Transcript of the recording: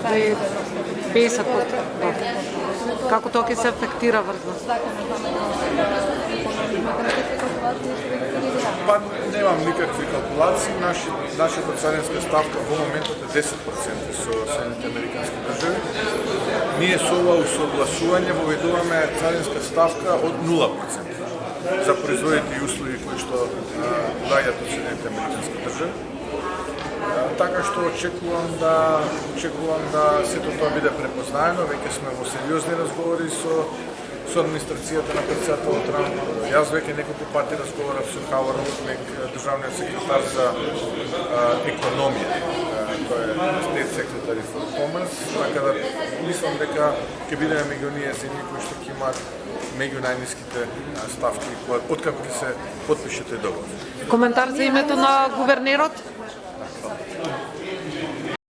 да и 50%. Како тоа ќе се ефектира врз вас? Па немам никакви калкулации. Нашата царинска ставка во моментот е 10% со Соединените Американски држави. Ние со ова усогласување воведуваме царинска ставка од 0% за производите и услуги кои што доаѓаат од Соединените Американски држави. Така што очекувам да сето тоа биде препознаено. Веќе сме во сериозни разговори со администрацијата на председател Трамп. Јас веќе неколку пати разговарав со Хауард Рутник, државниот секретар за економија. Тој е State Secretary for Commerce, така да мислам дека ќе бидеме меѓу оние земји кои што ќе имаат меѓу најниските ставки откако ќе се потпише тој договор. Коментар за името на гувернерот?